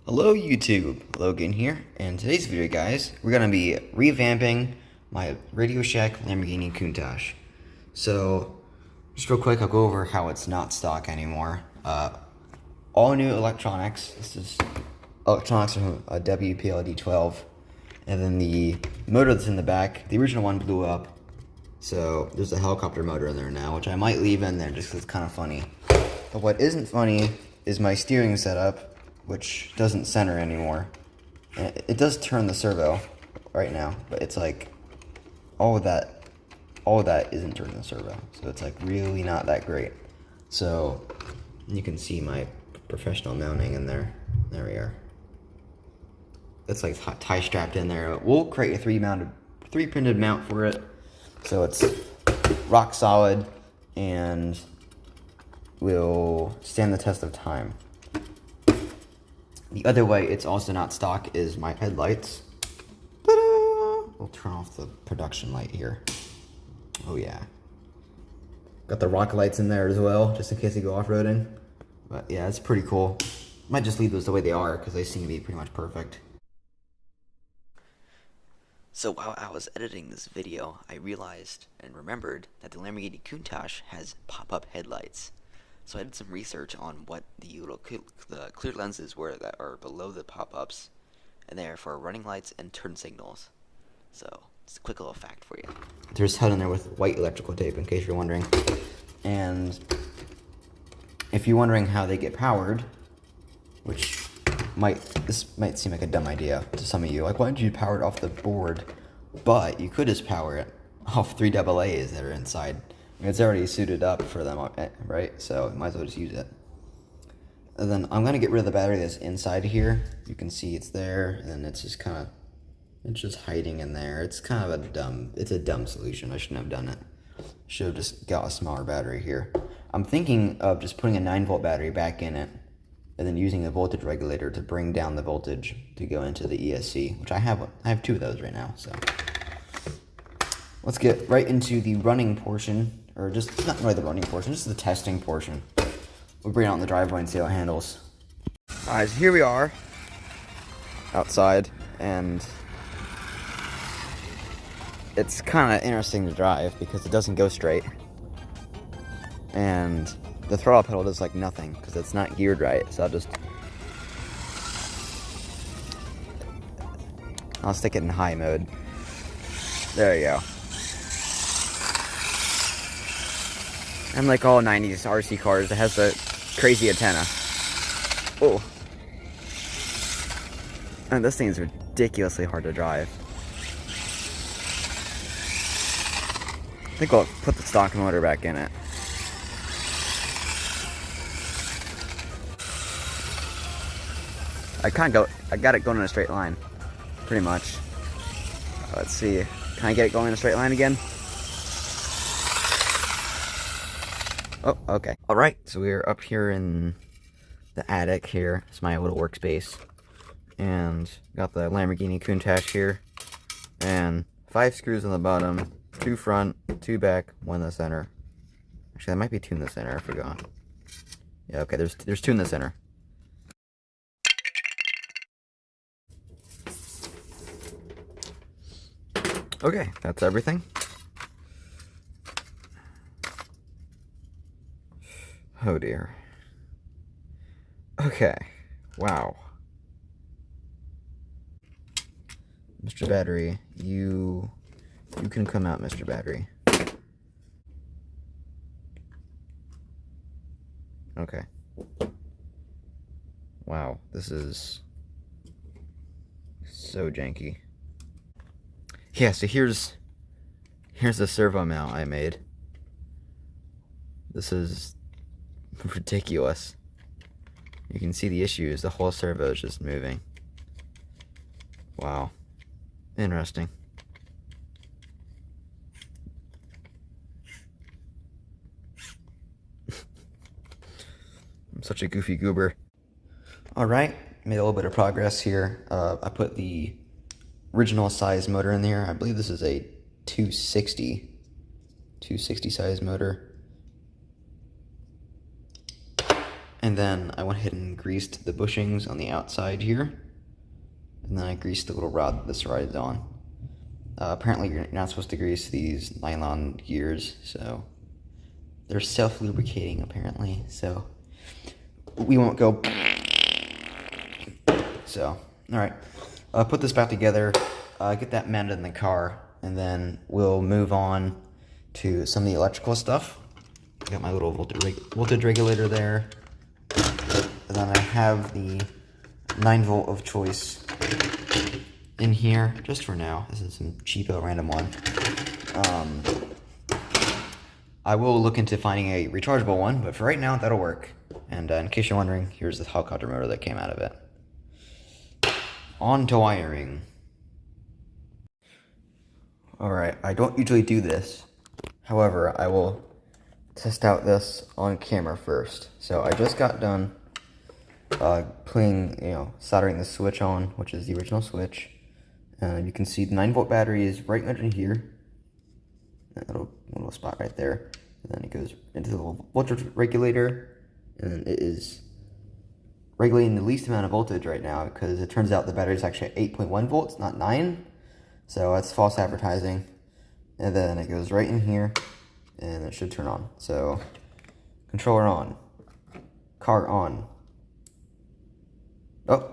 Hello YouTube, Logan here, and today's video guys, we're going to be revamping my Radio Shack Lamborghini Countach. So, just real quick, I'll go over how it's not stock anymore. All new electronics, this is electronics from a WPLD12, and then the motor that's in the back, the original one blew up, so there's a helicopter motor in there now, which I might leave in there just because it's kind of funny. But what isn't funny is my steering setup, which doesn't center anymore. And it does turn the servo right now, but it's like all of that isn't turning the servo, so it's like really not that great. So you can see my professional mounting in there. There we are. That's like tie strapped in there. We'll create a three printed mount for it, so it's rock solid and will stand the test of time. The other way it's also not stock is my headlights. Ta-da! We'll turn off the production light here. Oh yeah. Got the rocket lights in there as well, just in case they go off-roading. But yeah, it's pretty cool. Might just leave those the way they are, because they seem to be pretty much perfect. So while I was editing this video, I realized and remembered that the Lamborghini Countach has pop-up headlights. So I did some research on what the clear lenses were that are below the pop-ups, and they are for running lights and turn signals. So it's a quick little fact for you. There's HUD in there with white electrical tape, in case you're wondering. And if you're wondering how they get powered, which this might seem like a dumb idea to some of you, like why did you power it off the board? But you could just power it off 3 AA's that are inside. I mean, it's already suited up for them, right? So might as well just use it. And then I'm gonna get rid of the battery that's inside here. You can see it's there, and then it's just hiding in there. It's kind of a dumb solution. I shouldn't have done it. Should have just got a smaller battery here. I'm thinking of just putting a 9-volt battery back in it, and then using a voltage regulator to bring down the voltage to go into the ESC, which I have 2 of those right now. So let's get right into the running portion. Or just, not really the running portion, just the testing portion. We'll bring it out in the driveway and see how it handles. Alright, so here we are, outside, and it's kind of interesting to drive because it doesn't go straight. And the throttle pedal does like nothing because it's not geared right, so I'll stick it in high mode. There you go. And like all 90s RC cars, it has the crazy antenna. Oh. And this thing is ridiculously hard to drive. I think I'll put the stock motor back in it. I got it going in a straight line. Pretty much. Let's see. Can I get it going in a straight line again? Oh, okay. Alright, so we're up here in the attic here. It's my little workspace. And got the Lamborghini Countach here. And 5 screws on the bottom, 2 front, 2 back, 1 in the center. Actually, that might be 2 in the center, I forgot. Yeah, okay, there's 2 in the center. Okay, that's everything. Oh dear. Okay. Wow. Mr. Battery, you can come out, Mr. Battery. Okay. Wow, this is so janky. Yeah, so here's the servo mount I made. This is ridiculous. You can see the issues. The whole servo is just moving. Wow. Interesting. I'm such a goofy goober. Alright, made a little bit of progress here. I put the original size motor in there. I believe this is a 260 size motor. And then I went ahead and greased the bushings on the outside here. And then I greased the little rod that this rides on. Apparently you're not supposed to grease these nylon gears, so they're self-lubricating apparently, so we won't go. So, alright, put this back together, get that mounted in the car, and then we'll move on to some of the electrical stuff. Got my little voltage regulator there, and then I have the 9-volt of choice in here, just for now. This is some cheapo random one. I will look into finding a rechargeable one, but for right now, that'll work. And in case you're wondering, here's the helicopter motor that came out of it. On to wiring. Alright, I don't usually do this. However, I will test out this on camera first. So I just got done soldering the switch on, which is the original switch. You can see the 9-volt battery is right under here. That little spot right there. And then it goes into the voltage regulator. And then it is regulating the least amount of voltage right now, because it turns out the battery is actually at 8.1 volts, not 9. So that's false advertising. And then it goes right in here, and it should turn on. So, controller on. Car on. Oh.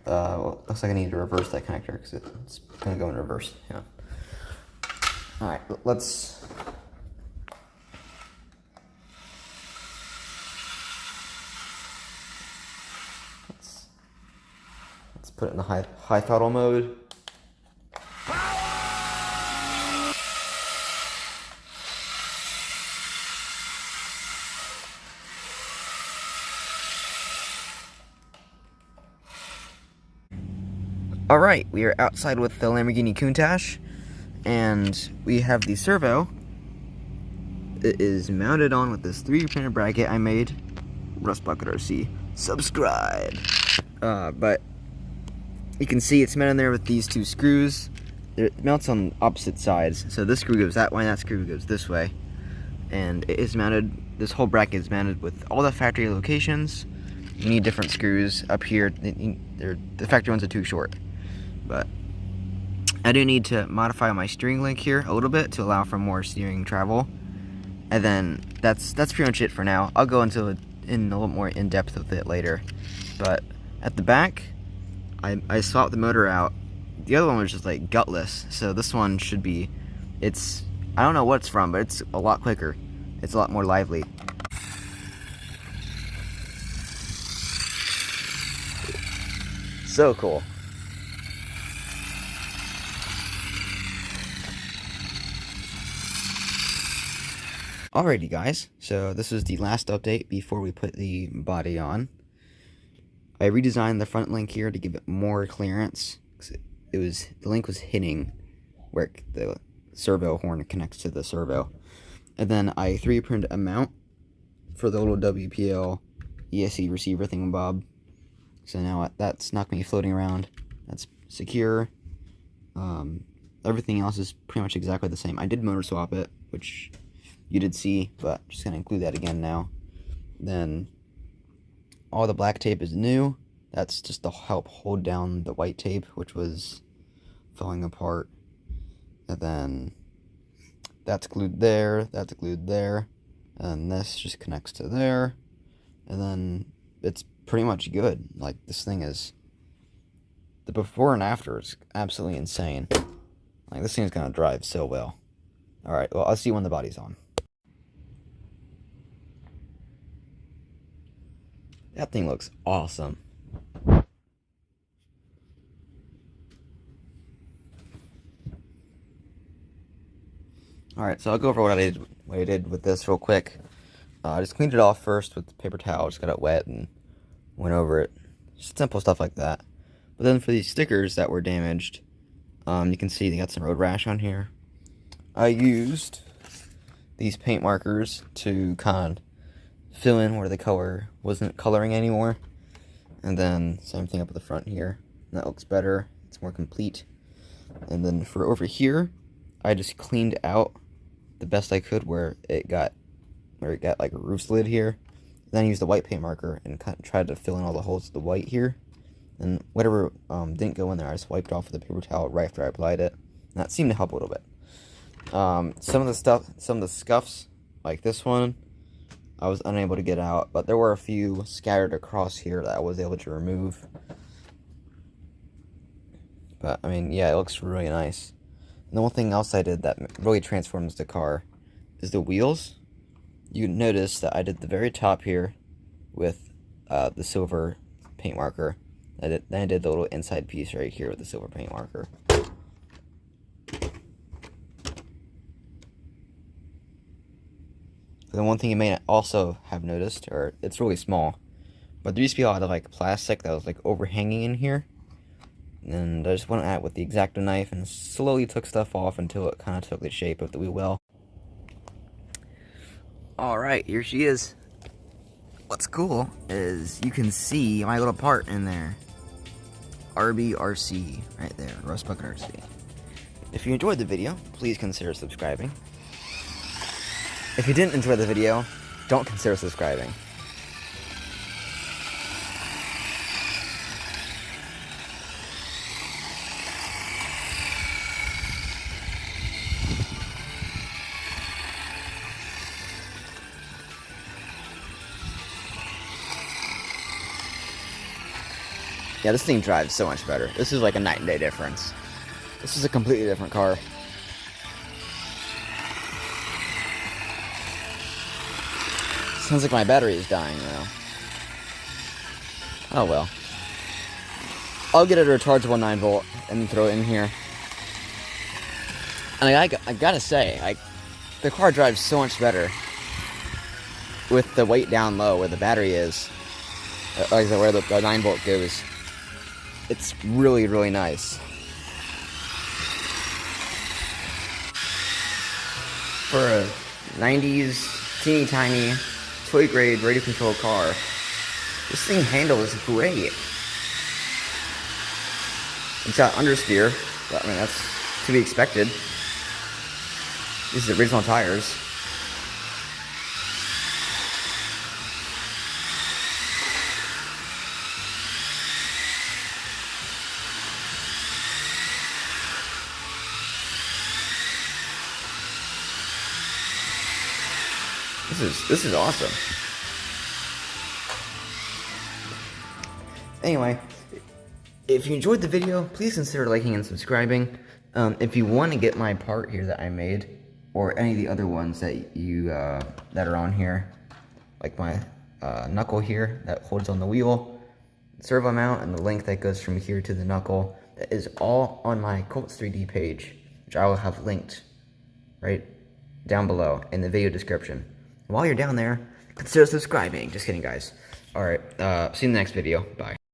Well, looks like I need to reverse that connector because it's going to go in reverse. Yeah. Alright, let's put it in the high throttle mode. Alright, we are outside with the Lamborghini Countach, and we have the servo. It is mounted on with this 3D printed bracket I made. Rust Bucket RC. Subscribe! But you can see it's mounted there with these 2 screws. It mounts on opposite sides, so this screw goes that way and that screw goes this way. And it is mounted, this whole bracket is mounted with all the factory locations. You need different screws up here. The factory ones are too short. But I do need to modify my steering link here a little bit to allow for more steering travel. And then that's pretty much it for now. I'll go into a little more in depth with it later. But at the back, I swapped the motor out. The other one was just like gutless, so this one should be, I don't know what it's from, but it's a lot quicker. It's a lot more lively. So cool. Alrighty guys, so this is the last update before we put the body on. I redesigned the front link here to give it more clearance. The link was hitting where the servo horn connects to the servo. And then I 3D printed a mount for the little WPL ESC receiver thingamabob. So now that's not going to be floating around. That's secure. Everything else is pretty much exactly the same. I did motor swap it, which you did see, but just going to include that again now. Then all the black tape is new. That's just to help hold down the white tape, which was falling apart. And then that's glued there, that's glued there, and this just connects to there. And then it's pretty much good. Like, this thing is, the before and after is absolutely insane. Like, this thing's gonna drive so well. Alright, well, I'll see you when the body's on. That thing looks awesome. Alright, so I'll go over what I did with this real quick. I just cleaned it off first with paper towel, just got it wet and went over it. Just simple stuff like that. But then for these stickers that were damaged, you can see they got some road rash on here. I used these paint markers to kind of fill in where the color wasn't coloring anymore. And then same thing up at the front here. That looks better. It's more complete. And then for over here, I just cleaned out the best I could where where it got like a roof lid here. Then I used the white paint marker and tried to fill in all the holes with the white here. And whatever didn't go in there, I just wiped off with a paper towel right after I applied it. And that seemed to help a little bit. Some of the scuffs, like this one, I was unable to get out, but there were a few scattered across here that I was able to remove. But, I mean, yeah, it looks really nice. And the one thing else I did that really transforms the car is the wheels. You notice that I did the very top here with the silver paint marker. Then I did the little inside piece right here with the silver paint marker. The one thing you may also have noticed, or it's really small, but there used to be a lot of like plastic that was like overhanging in here. And I just went at it with the X-Acto knife and slowly took stuff off until it kind of took the shape of the wheel well. Alright, here she is. What's cool is you can see my little part in there. RBRC, right there, Rust Bucket RC. If you enjoyed the video, please consider subscribing. If you didn't enjoy the video, don't consider subscribing. Yeah, this thing drives so much better. This is like a night and day difference. This is a completely different car. Sounds like my battery is dying though. Oh well. I'll get a rechargeable 9-volt and throw it in here. And I gotta say, the car drives so much better with the weight down low where the battery is, like where the 9-volt goes. It's really, really nice. For a 90s teeny tiny toy grade radio control car, this thing handles great. It's got understeer, but I mean that's to be expected. These are original tires. This is awesome. Anyway, if you enjoyed the video, please consider liking and subscribing. If you want to get my part here that I made, or any of the other ones that you that are on here, like my knuckle here that holds on the wheel, servo mount, and the link that goes from here to the knuckle, that is all on my Colts 3D page, which I will have linked right down below in the video description. While you're down there, consider subscribing. Just kidding, guys. Alright, see you in the next video. Bye.